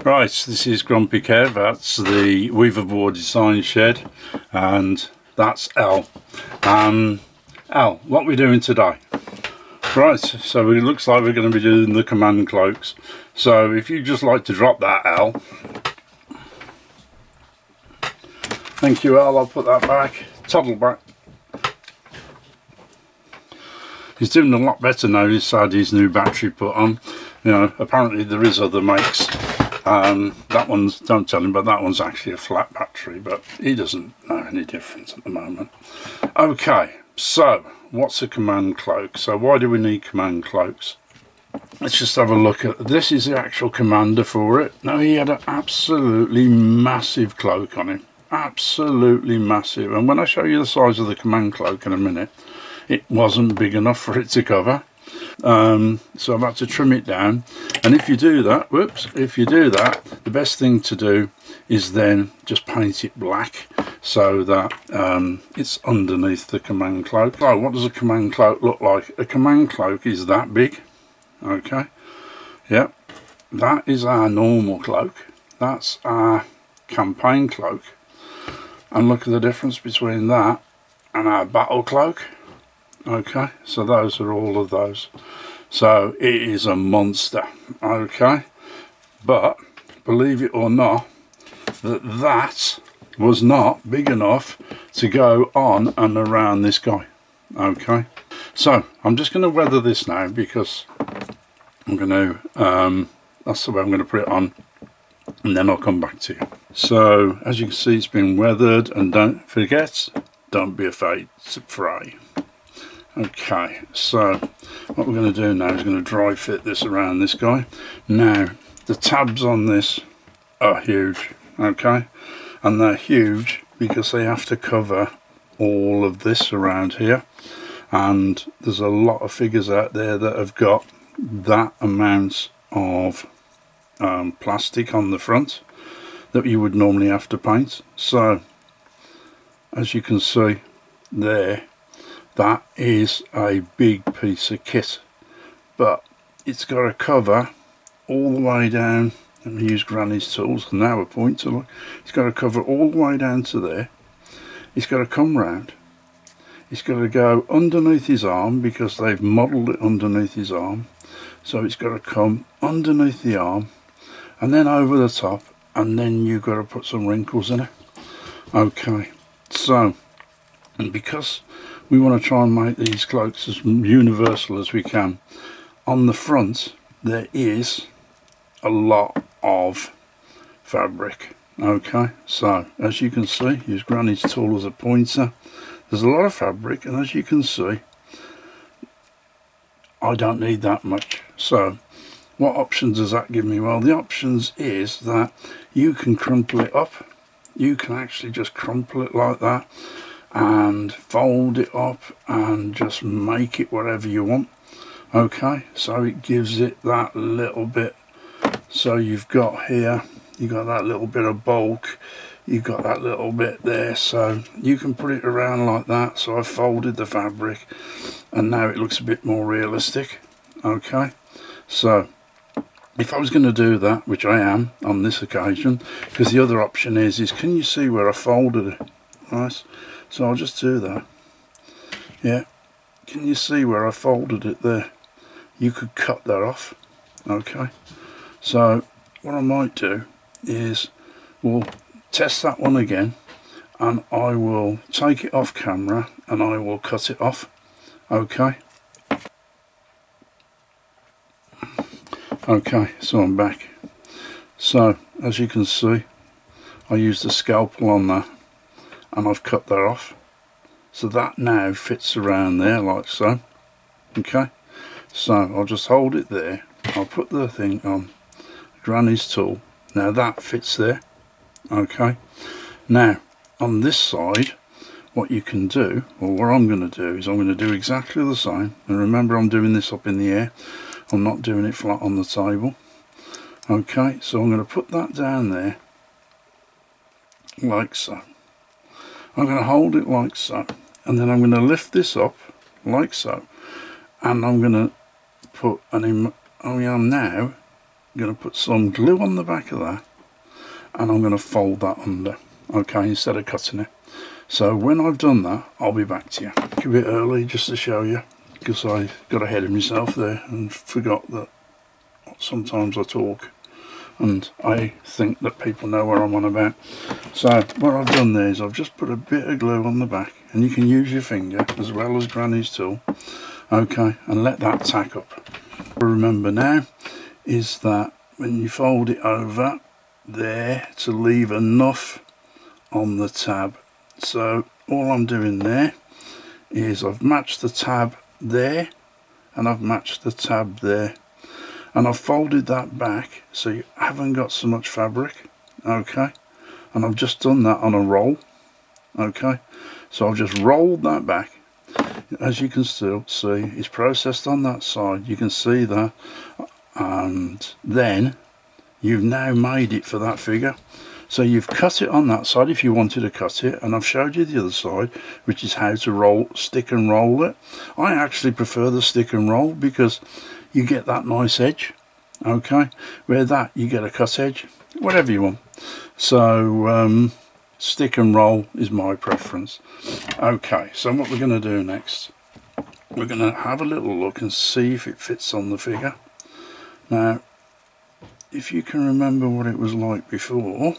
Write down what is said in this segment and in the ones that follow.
Right, this is Grumpy Kev. That's the Weaverboard Design Shed, and that's L. L, what are we doing today? Right, so it looks like we're going to be doing the command cloaks. So if you just like to drop that L, thank you L, I'll put that back, toddle back. He's doing a lot better now. He's had his new battery put on. You know, apparently there is other makes. That one's, don't tell him, but that one's actually a flat battery, but he doesn't know any difference at the moment. Okay, so what's a command cloak? So why do we need command cloaks? Let's just have a look at this. Is the actual commander for it. Now, he had an absolutely massive cloak on him, absolutely massive, and when I show you the size of the command cloak in a minute, it wasn't big enough for it to cover. So I've had to trim it down, and if you do that, if you do that, the best thing to do is then just paint it black so that it's underneath the command cloak. Oh, what does a command cloak look like? A command cloak is that big. Okay, yeah, that is our normal cloak, that's our campaign cloak, and look at the difference between that and our battle cloak. Okay, so those are all of those. So it is a monster. Okay, but believe it or not, that was not big enough to go on and around this guy. Okay, so I'm just going to weather this now, because I'm going to that's the way I'm going to put it on, and then I'll come back to you. So as you can see, it's been weathered, and don't forget, don't be afraid to fray. Okay, so what we're going to do now is going to dry fit this around this guy. Now, the tabs on this are huge, okay, and they're huge because they have to cover all of this around here, and there's a lot of figures out there that have got that amount of plastic on the front that you would normally have to paint. So as you can see there, that is a big piece of kit, but it's got to cover all the way down. Let me use Granny's tools, and now a pointer. Look, it's got to cover all the way down to there. It's got to come round. It's got to go underneath his arm, because they've modelled it underneath his arm. So it's got to come underneath the arm, and then over the top, and then you've got to put some wrinkles in it. Okay, so, and because we want to try and make these cloaks as universal as we can, on the front there is a lot of fabric. Okay, so as you can see, use Granny's tool as a pointer. There's a lot of fabric, and as you can see, I don't need that much. So what options does that give me? Well, the options is that you can crumple it up. You can actually just crumple it like that and fold it up and just make it whatever you want. Okay, so it gives it that little bit. So you've got here, you've got that little bit of bulk, you've got that little bit there, so you can put it around like that. So I've folded the fabric, and now it looks a bit more realistic. Okay, so if I was going to do that, which I am on this occasion, because the other option is can you see where I folded it? Nice. So I'll just do that. Yeah, can you see where I folded it there? You could cut that off. Okay, so what I might do is we'll test that one again, and I will take it off camera and I will cut it off. Okay, okay, so I'm back. So as you can see, I used a scalpel on that, and I've cut that off, so that now fits around there like so. Okay, so I'll just hold it there, I'll put the thing on Granny's tool. Now that fits there. Okay, now on this side, what you can do, or what I'm going to do, is I'm going to do exactly the same. And remember, I'm doing this up in the air, I'm not doing it flat on the table. Okay, so I'm going to put that down there like so. I'm going to hold it like so, and then I'm going to lift this up like so, and I'm going to put I am now going to put some glue on the back of that, and I'm going to fold that under, okay, instead of cutting it. So when I've done that, I'll be back to you. A bit early just to show you, because I got ahead of myself there and forgot that sometimes I talk and I think that people know what I'm on about. So what I've done there is I've just put a bit of glue on the back, and you can use your finger as well as Granny's tool, okay, and let that tack up. Remember now is that when you fold it over there, to leave enough on the tab. So all I'm doing there is I've matched the tab there, and I've matched the tab there, and I've folded that back so you haven't got so much fabric, okay, and I've just done that on a roll, okay, so I've just rolled that back. As you can still see, it's processed on that side, you can see that, and then you've now made it for that figure. So you've cut it on that side if you wanted to cut it, and I've showed you the other side, which is how to roll, stick and roll it. I actually prefer the stick and roll because you get that nice edge, okay, where that you get a cut edge, whatever you want. So stick and roll is my preference. Okay, so what we're going to do next, we're going to have a little look and see if it fits on the figure. Now, if you can remember what it was like before,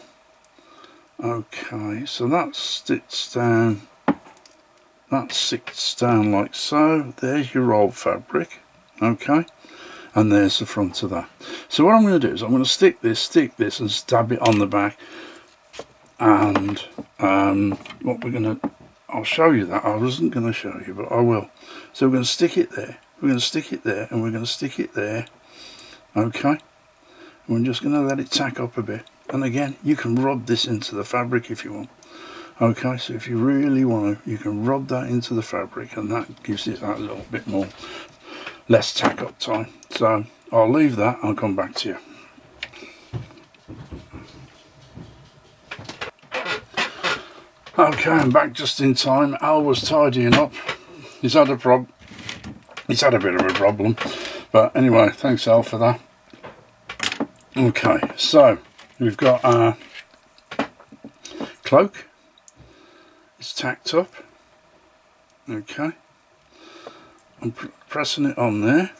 okay, so that sits down like so. There's your rolled fabric, okay, and there's the front of that. So what I'm going to do is I'm going to stick this and stab it on the back, and what we're going to, I'll show you that. I wasn't going to show you, but I will. So we're going to stick it there, we're going to stick it there, and we're going to stick it there, okay. We're just going to let it tack up a bit, and again you can rub this into the fabric if you want, okay, so if you really want to, you can rub that into the fabric, and that gives it that little bit more, less tack up time. So I'll leave that, I'll come back to you. Okay, I'm back just in time. Al was tidying up. He's had a bit of a problem, but anyway, thanks Al for that. Okay, so we've got our cloak. It's tacked up. Okay, I'm pressing it on there.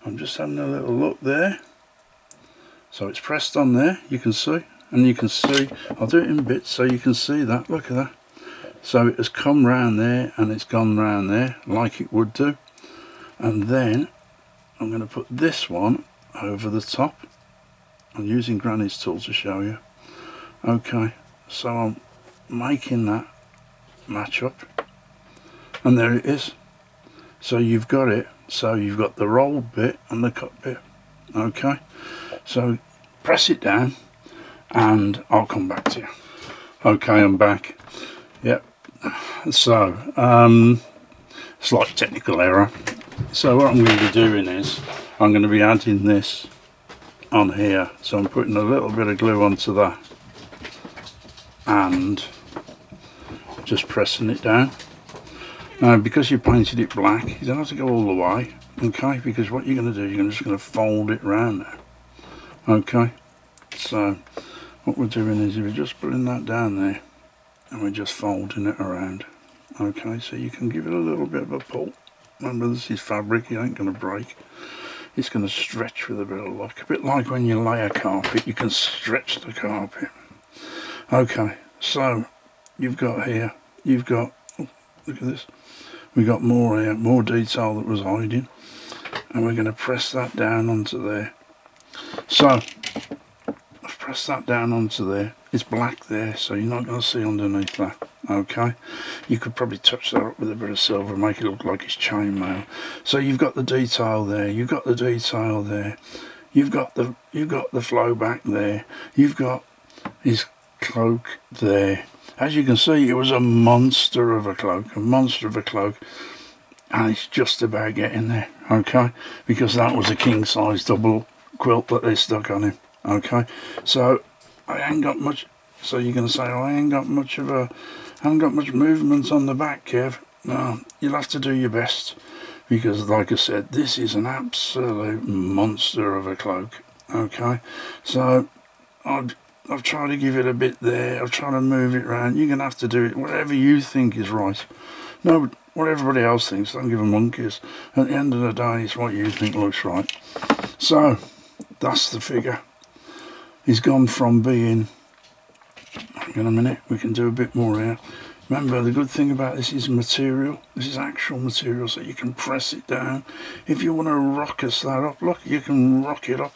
I'm just having a little look there. So it's pressed on there, you can see, and you can see, I'll do it in bits so you can see that, look at that. So it has come round there and it's gone round there like it would do, and then I'm going to put this one over the top. I'm using Granny's tool to show you. Okay, so I'm making that match up, and there it is. So you've got it, so you've got the rolled bit and the cut bit, okay, so press it down and I'll come back to you. Okay, I'm back. Yep, so slight technical error. So what I'm going to be doing is I'm going to be adding this on here, so I'm putting a little bit of glue onto that and just pressing it down. Now because you painted it black, you don't have to go all the way, okay, because what you're going to do, you're just going to fold it round now, okay. So what we're doing is we're just putting that down there and we're just folding it around, okay, so you can give it a little bit of a pull. Remember, this is fabric, it ain't going to break. It's going to stretch with a bit of luck. A bit like when you lay a carpet, you can stretch the carpet. Okay, so you've got here, you've got, oh, look at this, we got more here, more detail that was hiding, and we're going to press that down onto there. So I've pressed that down onto there. It's black there, so you're not going to see underneath that, okay. You could probably touch that up with a bit of silver, make it look like it's chainmail. So you've got the detail there, you've got the detail there, you've got the flow back there, you've got his cloak there. As you can see, it was a monster of a cloak, and it's just about getting there, okay, because that was a king size double quilt that they stuck on him, okay. So I ain't got much, so you're going to say, oh, I haven't got much movement on the back, Kev. No, you'll have to do your best, because like I said, this is an absolute monster of a cloak. Okay, so I've tried to give it a bit there, I've tried to move it around. You're going to have to do it whatever you think is right. No, what everybody else thinks, don't give a monkeys. At the end of the day, it's what you think looks right. So, that's the figure. He's gone from being, in a minute, we can do a bit more here. Remember, the good thing about this is material. This is actual material, so you can press it down. If you want to ruckus that up, look, you can rock it up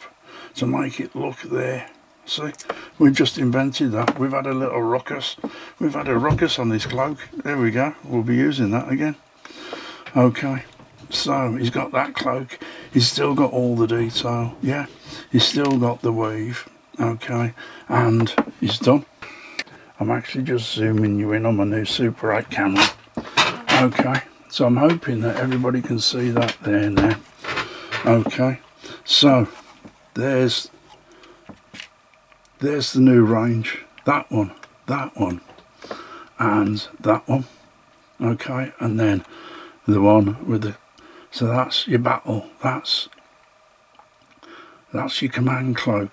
to make it look there. See, we've just invented that. We've had a little ruckus. We've had a ruckus on this cloak. There we go. We'll be using that again. Okay, so he's got that cloak. He's still got all the detail. Yeah, he's still got the weave. Okay, and he's done. I'm actually just zooming you in on my new Super 8 camera. Okay, so I'm hoping that everybody can see that there now. Okay, so there's the new range. That one, and that one. Okay, and then the one with the, so that's your battle. That's your command cloak.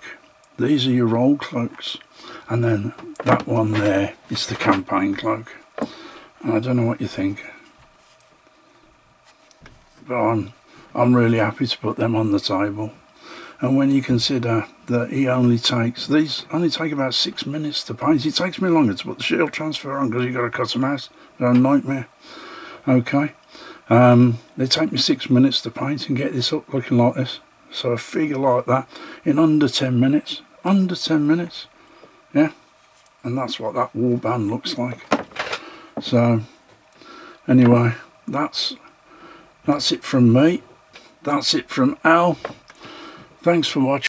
These are your role cloaks. And then that one there is the campaign cloak. And I don't know what you think, but I'm really happy to put them on the table. And when you consider that he only takes, these only take about 6 minutes to paint. It takes me longer to put the shield transfer on because you've got to cut them out. They're a nightmare. Okay, they take me 6 minutes to paint and get this up looking like this. So a figure like that in under 10 minutes. Under 10 minutes. Yeah, and that's what that warband looks like. So anyway, that's it from me. That's it from Al. Thanks for watching.